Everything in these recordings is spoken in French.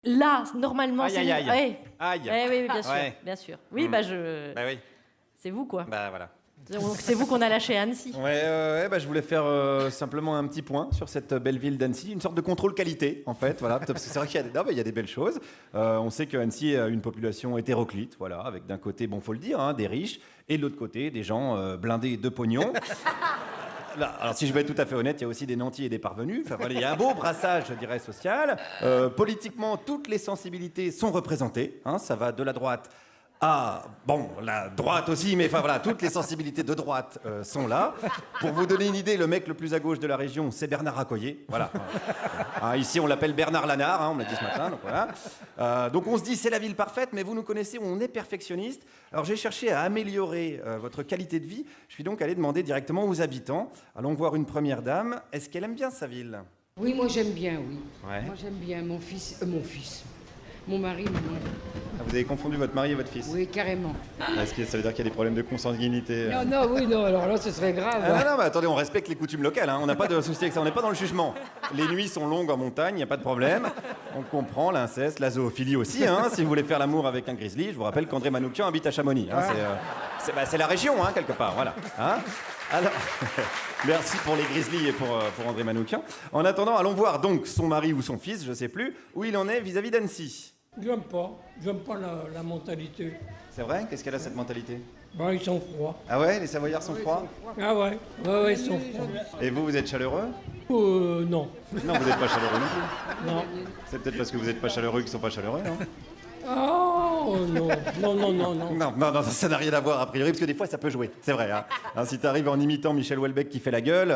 là, normalement, Aïe, c'est aïe, vous. aïe. Ouais. Aïe. Oui, bien sûr, Ouais. bien sûr. Oui, Bah oui. c'est vous, quoi. Bah voilà. Donc, c'est vous qu'on a lâché à Annecy. Je voulais faire simplement un petit point sur cette belle ville d'Annecy, une sorte de contrôle qualité en fait, voilà, parce que c'est vrai qu'il y a il y a des belles choses. On sait que Annecy a une population hétéroclite, voilà, avec d'un côté, bon, faut le dire, hein, des riches, et de l'autre côté, des gens blindés de pognon. Là, alors si je vais être tout à fait honnête, il y a aussi des nantis et des parvenus. Enfin, voilà, il y a un beau brassage, je dirais, social. Politiquement, toutes les sensibilités sont représentées. Hein, ça va de la droite à... Bon, la droite aussi, mais enfin voilà, toutes les sensibilités de droite sont là. Pour vous donner une idée, le mec le plus à gauche de la région, c'est Bernard Accoyer. Voilà. Ici, on l'appelle Bernard Lanard, hein, on me l'a dit ce matin. Donc, voilà. Donc on se dit, c'est la ville parfaite, mais vous nous connaissez, on est perfectionniste. Alors j'ai cherché à améliorer votre qualité de vie. Je suis donc allé demander directement aux habitants. Allons voir une première dame. Est-ce qu'elle aime bien sa ville? Oui, moi j'aime bien, oui. Ouais. Moi j'aime bien mon mari, non. Ah, vous avez confondu votre mari et votre fils? Oui, carrément. Est-ce que ça veut dire qu'il y a des problèmes de consanguinité? Non, alors là ce serait grave. Non, mais attendez, on respecte les coutumes locales, hein. On n'a pas de souci avec ça, on n'est pas dans le jugement. Les nuits sont longues en montagne, il n'y a pas de problème. On comprend l'inceste, la zoophilie aussi, hein. Si vous voulez faire l'amour avec un grizzly, je vous rappelle qu'André Manoukian habite à Chamonix. Hein. C'est la région, hein, quelque part, voilà. Hein. Alors, merci pour les grizzlies et pour André Manoukian. En attendant, allons voir donc son mari ou son fils, je ne sais plus, où il en est vis-à-vis d'Annecy. J'aime pas la mentalité. C'est vrai? Qu'est-ce qu'elle a cette mentalité? Ben, ils sont froids. Ah ouais, les Savoyards sont froids? Ah ouais, ils sont froids. Et vous êtes chaleureux? Non. Non, vous n'êtes pas chaleureux non plus. Non. C'est peut-être parce que vous n'êtes pas chaleureux qu'ils ne sont pas chaleureux, non? Oh non. Non, ça n'a rien à voir a priori, parce que des fois ça peut jouer, c'est vrai. Hein. Si tu arrives en imitant Michel Houellebecq qui fait la gueule,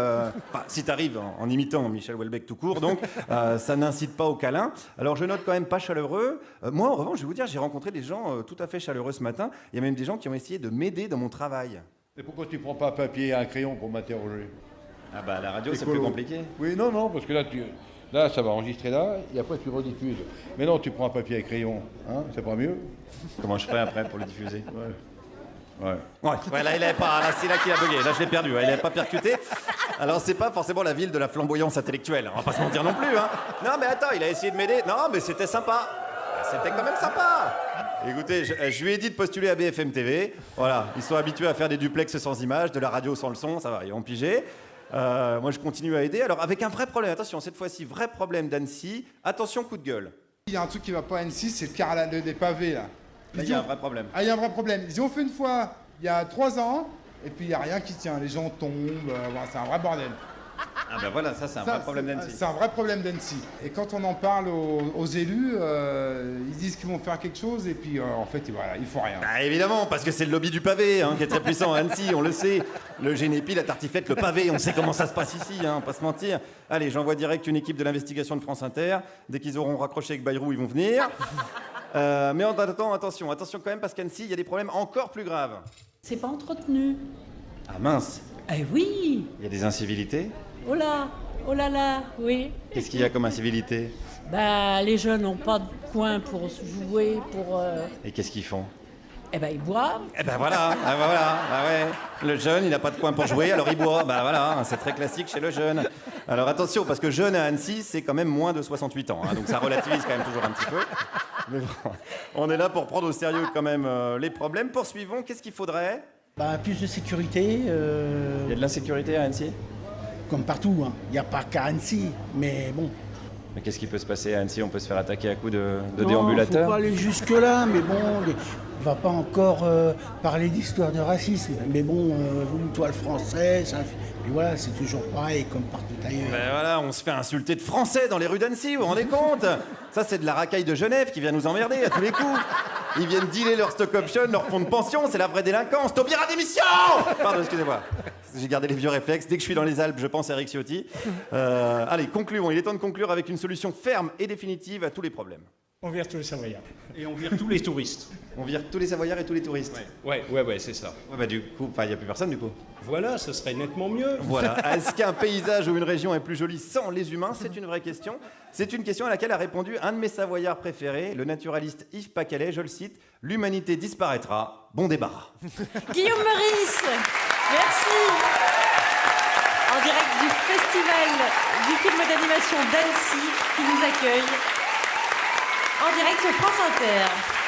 si tu arrives en imitant Michel Houellebecq tout court, donc ça n'incite pas au câlin. Alors je note quand même pas chaleureux. Moi en revanche, je vais vous dire, j'ai rencontré des gens tout à fait chaleureux ce matin. Il y a même des gens qui ont essayé de m'aider dans mon travail. Et pourquoi tu prends pas un papier et un crayon pour m'interroger? Ah bah la radio c'est Écolo. plus compliqué. Oui, non, parce que là, ça va enregistrer là, et après tu rediffuses. Mais non, tu prends un papier et crayon, hein, c'est pas mieux? Comment je ferai après pour le diffuser? Ouais. Ouais, là, il avait pas. Là, c'est là qu'il a bugué. Là, je l'ai perdu. Il n'avait pas percuté. Alors, c'est pas forcément la ville de la flamboyance intellectuelle. On va pas se mentir non plus. Hein. Non, mais attends, il a essayé de m'aider. Non, mais c'était sympa. C'était quand même sympa. Écoutez, je lui ai dit de postuler à BFM TV. Voilà, ils sont habitués à faire des duplex sans images, de la radio sans le son. Ça va, ils ont pigé. Moi, je continue à aider. Alors, avec un vrai problème. Attention, cette fois-ci, vrai problème d'Annecy. Attention, coup de gueule. Il y a un truc qui va pas à Annecy, c'est le carrelage des pavés là. Là, il y a un vrai problème. Ah, il y a un vrai problème. Ils ont fait une fois, il y a 3 ans, et puis il n'y a rien qui tient. Les gens tombent, voilà, c'est un vrai bordel. Ah ben voilà, ça c'est un vrai problème d'Annecy. C'est un vrai problème d'Annecy. Et quand on en parle aux élus, ils disent qu'ils vont faire quelque chose, et puis en fait, voilà, ils font rien. Bah évidemment, parce que c'est le lobby du pavé hein, qui est très puissant à Annecy, on le sait. Le Génépi, la tartiflette, le pavé, on sait comment ça se passe ici, hein, pas se mentir. Allez, j'envoie direct une équipe de l'investigation de France Inter. Dès qu'ils auront raccroché avec Bayrou, ils vont venir. Mais en attendant, attention quand même, parce qu'Annecy, il y a des problèmes encore plus graves. C'est pas entretenu. Ah mince, Eh oui. il y a des incivilités. Oh là là, oui. Qu'est-ce qu'il y a comme incivilité? Bah, les jeunes n'ont pas de coin pour jouer, Et qu'est-ce qu'ils font? Eh ben, ils boivent. Eh ben voilà, ouais. Le jeune, il n'a pas de coin pour jouer, alors il boit. Bah voilà, c'est très classique chez le jeune. Alors attention, parce que jeune à Annecy, c'est quand même moins de 68 ans, hein, donc ça relativise quand même toujours un petit peu. Mais bon, on est là pour prendre au sérieux quand même les problèmes. Poursuivons, qu'est-ce qu'il faudrait? Plus de sécurité. Il y a de l'insécurité à Annecy? Comme partout, hein. Il n'y a pas qu'à Annecy, mais bon. Mais qu'est-ce qui peut se passer à Annecy? On peut se faire attaquer à coups de Non, déambulateurs? faut pas aller jusque-là, mais bon, on va pas encore parler d'histoire de racisme. Mais bon, une toile française, puis voilà, c'est toujours pareil comme partout ailleurs. Ben voilà, on se fait insulter de français dans les rues d'Annecy, vous vous rendez compte? Ça, c'est de la racaille de Genève qui vient nous emmerder à tous les coups. Ils viennent dealer leur stock option, leur fonds de pension, c'est la vraie délinquance. Taubira démission! Pardon, excusez-moi. J'ai gardé les vieux réflexes. Dès que je suis dans les Alpes, je pense à Eric Ciotti. Allez, concluons. Il est temps de conclure avec une solution ferme et définitive à tous les problèmes. On vire tous les Savoyards. Et on vire tous les touristes. On vire tous les Savoyards et tous les touristes. Ouais, c'est ça. Ouais, bah du coup, il n'y a plus personne du coup. Voilà, ce serait nettement mieux. Voilà. Est-ce qu'un paysage ou une région est plus jolie sans les humains? C'est une vraie question. C'est une question à laquelle a répondu un de mes Savoyards préférés, le naturaliste Yves Pacalet. Je le cite: l'humanité disparaîtra. Bon débarras. Guillaume Meurice, merci. En direct du festival du film d'animation d'Annecy qui nous accueille. en direct sur France Inter.